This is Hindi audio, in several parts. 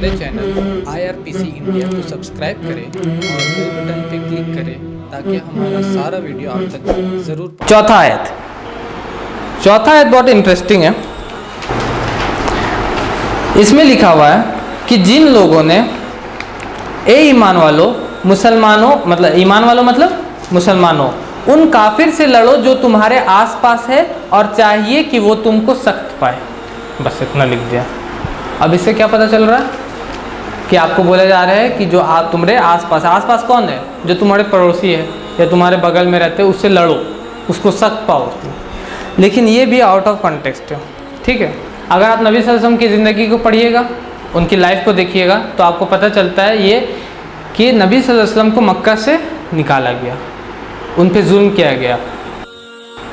हमारे चैनल IRPC इंडिया को सब्सक्राइब करें और बेल बटन पे क्लिक करें ताकि हमारा सारा वीडियो आप तक ज़रूर चौथा आयत बहुत इंटरेस्टिंग है। इसमें लिखा हुआ है कि जिन लोगों ने ईमान वालों मुसलमानों मतलब ईमान वालों मतलब मुसलमानों उन काफिर से लड़ो जो तुम्हारे आसपास है और चाहिए कि वो तुमको सख्त पाए। बस इतना लिख दिया। अब इससे क्या पता चल रहा है कि आपको बोला जा रहा है कि जो आप तुम्हारे आसपास कौन है, जो तुम्हारे पड़ोसी है या तुम्हारे बगल में रहते हैं उससे लड़ो, उसको सख्त पाओ। लेकिन ये भी आउट ऑफ कॉन्टेक्स्ट है, ठीक है। अगर आप नबी सल्लल्लाहु अलैहि वसल्लम की ज़िंदगी को पढ़िएगा, उनकी लाइफ को देखिएगा तो आपको पता चलता है ये कि नबी सल्लल्लाहु अलैहि वसल्लम को मक्का से निकाला गया, उन पे जुल्म किया गया।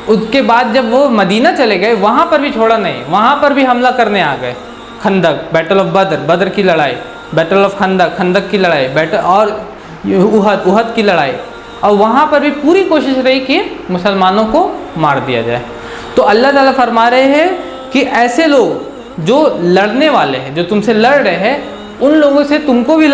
उसके बाद जब वो मदीना चले गए वहाँ पर भी छोड़ा नहीं, वहाँ पर भी हमला करने आ गए। खंदक, बैटल ऑफ बदर की लड़ाई, बैटल ऑफ खंदक की लड़ाई, और उहद की लड़ाई, और वहाँ पर भी पूरी कोशिश रही कि मुसलमानों को मार दिया जाए। तो अल्लाह ताला फरमा रहे हैं कि ऐसे लोग जो लड़ने वाले हैं, जो तुमसे लड़ रहे हैं, उन लोगों से तुम भी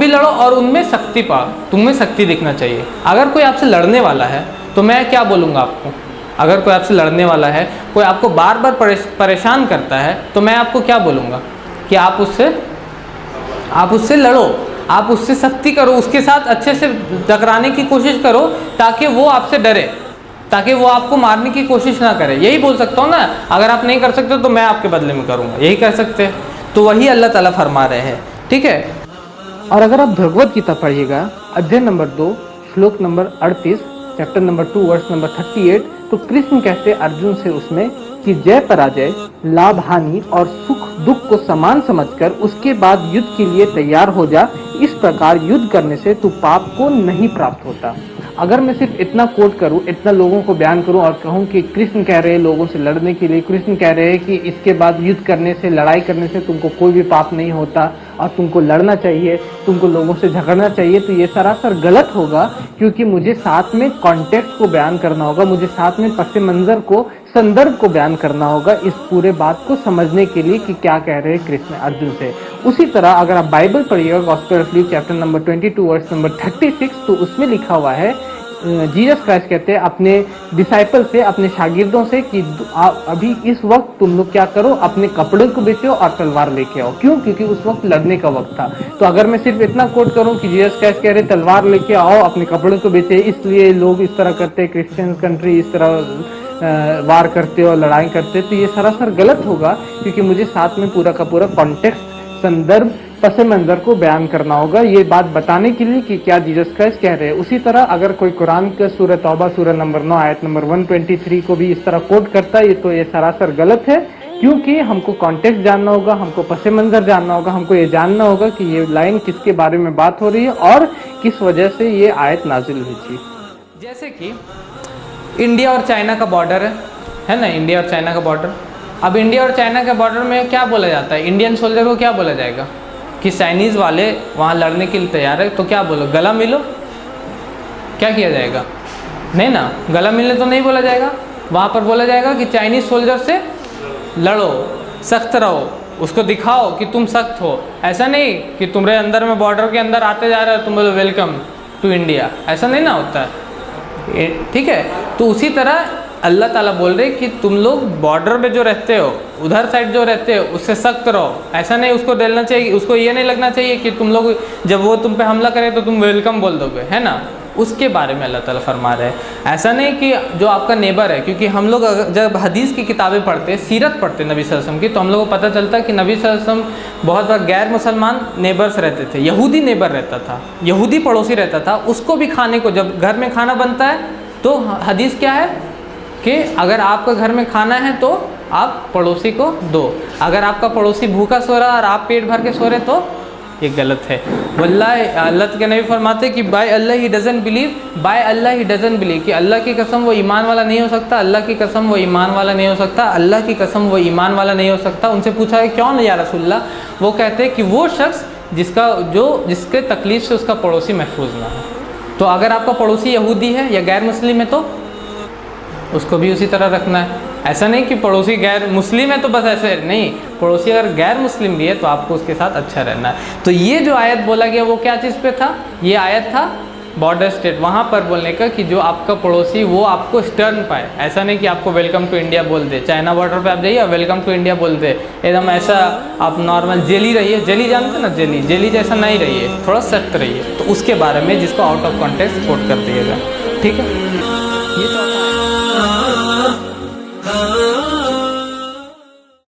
लड़ो और उनमें सख्ती पाओ, तुम्हें सख्ती दिखना चाहिए। अगर कोई आपसे लड़ने वाला है तो मैं क्या बोलूँगा आपको, अगर कोई आपसे लड़ने वाला है, कोई आपको बार बार परेशान करता है तो मैं आपको क्या बोलूँगा कि आप उससे लड़ो, आप उससे सख्ती करो, उसके साथ अच्छे से टकराने की कोशिश करो ताकि वो आपसे डरे, ताकि वो आपको मारने की कोशिश ना करे। यही बोल सकता हूँ ना। अगर आप नहीं कर सकते तो मैं आपके बदले में करूँगा, यही कह सकते हैं। तो वही अल्लाह ताला फरमा रहे हैं, ठीक है। और अगर आप भगवत गीता पढ़िएगा अध्याय नंबर 2 श्लोक number 38 chapter number 2 verse number 38, तो कृष्ण कहते अर्जुन से उसमें कि जय पराजय, लाभ हानि और सुख दुख को समान समझकर उसके बाद युद्ध के लिए तैयार हो जा। इस प्रकार युद्ध करने से तू पाप को नहीं प्राप्त होता। अगर मैं सिर्फ इतना कोट करूं, इतना लोगों को बयान करूं और कहूं कि कृष्ण कह रहे हैं लोगों से लड़ने के लिए, कृष्ण कह रहे हैं कि इसके बाद युद्ध करने से, लड़ाई करने से तुमको कोई भी पाप नहीं होता और तुमको लड़ना चाहिए, तुमको लोगों से झगड़ना चाहिए, तो ये सरासर गलत होगा। क्योंकि मुझे साथ में कॉन्टेक्स्ट को बयान करना होगा, मुझे साथ में पस मंजर को, संदर्भ को बयान करना होगा इस पूरे बात को समझने के लिए कि क्या कह रहे हैं कृष्ण अर्जुन से। उसी तरह अगर आप बाइबल पढ़िएगा gospel of Luke chapter number 22 verse number 36, तो उसमें लिखा हुआ है जीसस क्राइस्ट कहते हैं अपने डिसाइपल से, अपने शागिर्दों से कि अभी इस वक्त तुम लोग क्या करो, अपने कपड़े को बेचो और तलवार लेके आओ। क्यों? क्योंकि उस वक्त लड़ने का वक्त था। तो अगर मैं सिर्फ इतना कोट करूं कि जीसस क्राइस्ट कह रहे तलवार लेके आओ, अपने कपड़े को बेचे, इसलिए लोग इस तरह करते हैं, क्रिश्चियन कंट्री इस तरह वार करते और लड़ाई करते, तो ये सरासर गलत होगा। क्योंकि मुझे साथ में पूरा का पूरा कॉन्टेक्स्ट, संदर्भ, पस मंजर को बयान करना होगा, ये बात बताने के लिए कि क्या जीसस क्राइस्ट कह रहे हैं। उसी तरह अगर कोई कुरान का सूरह तौबा सूरह नंबर 9 आयत नंबर 123 को भी इस तरह कोट करता है, तो ये सरासर गलत है। क्योंकि हमको कॉन्टेक्स्ट जानना होगा, हमको पस मंजर जानना होगा, हमको ये जानना होगा कि ये लाइन किसके बारे में बात हो रही है और किस वजह से ये आयत नाजिल हुई थी। जैसे कि इंडिया और चाइना का बॉर्डर है ना, इंडिया और चाइना का बॉर्डर। अब इंडिया और चाइना के बॉर्डर में क्या बोला जाता है, इंडियन सोल्जर को क्या बोला जाएगा कि चाइनीज़ वाले वहाँ लड़ने के लिए तैयार है, तो क्या बोलो, गला मिलो, क्या किया जाएगा? नहीं ना, गला मिलने तो नहीं बोला जाएगा। वहाँ पर बोला जाएगा कि चाइनीज़ सोल्जर से लड़ो, सख्त रहो, उसको दिखाओ कि तुम सख्त हो। ऐसा नहीं कि तुम्हारे अंदर में बॉर्डर के अंदर आते जा रहे हो तुम बोलो वेलकम टू इंडिया, ऐसा नहीं ना होता है, ठीक है। तो उसी तरह अल्लाह ताला बोल रहे कि तुम लोग बॉर्डर पे जो रहते हो, उधर साइड जो रहते हो, उससे सख्त रहो। ऐसा नहीं उसको डरना चाहिए, उसको ये नहीं लगना चाहिए कि तुम लोग जब वो तुम पे हमला करे तो तुम वेलकम बोल दोगे, है ना। उसके बारे में अल्लाह ताला फरमा रहे हैं। ऐसा नहीं कि जो आपका नेबर है, क्योंकि हम लोग जब हदीस की किताबें पढ़ते हैं, सीरत पढ़ते हैं नबी सल्लल्लाहु अलैहि वसल्लम की, तो हम लोग को पता चलता है कि नबी सल्लल्लाहु अलैहि वसल्लम बहुत बार गैर मुसलमान नेबर्स रहते थे। यहूदी नेबर रहता था, यहूदी पड़ोसी रहता था, उसको भी खाने को, जब घर में खाना बनता है तो हदीस क्या है कि अगर आपका घर में खाना है तो आप पड़ोसी को दो। अगर आपका पड़ोसी भूखा सो रहा और आप पेट भर के सो रहे तो ये गलत है। वल्लाह अल्लाह के नबी फरमाते कि by Allah he doesn't believe, by Allah he doesn't believe, कि अल्लाह की कसम वो ईमान वाला नहीं हो सकता, अल्लाह की कसम वो ईमान वाला नहीं हो सकता, अल्लाह की कसम वो ईमान वाला नहीं हो सकता। उनसे पूछा है क्यों नहीं या रसूलल्लाह? वो कहते हैं कि वो शख्स जिसके तकलीफ से उसका पड़ोसी महफूज ना हो। तो अगर आपका पड़ोसी यहूदी है या गैर मुस्लिम है तो उसको भी उसी तरह रखना है। ऐसा नहीं कि पड़ोसी गैर मुस्लिम है तो बस ऐसे नहीं, पड़ोसी अगर गैर मुस्लिम भी है तो आपको उसके साथ अच्छा रहना है। तो ये जो आयत बोला गया वो क्या चीज़ पे था, ये आयत था बॉर्डर स्टेट, वहाँ पर बोलने का कि जो आपका पड़ोसी वो आपको स्टर्न पाए। ऐसा नहीं कि आपको वेलकम टू इंडिया बोल दे, चाइना बॉर्डर पे आप जाइए वेलकम टू इंडिया बोल दे, एकदम ऐसा आप नॉर्मल जेली रहिए, जेली जानते ना, जेली जैसा नहीं रहिए, थोड़ा सख्त रहिए। तो उसके बारे में जिसको आउट ऑफ कॉन्टेक्स्ट कोट कर दिएगा, ठीक है। ये तो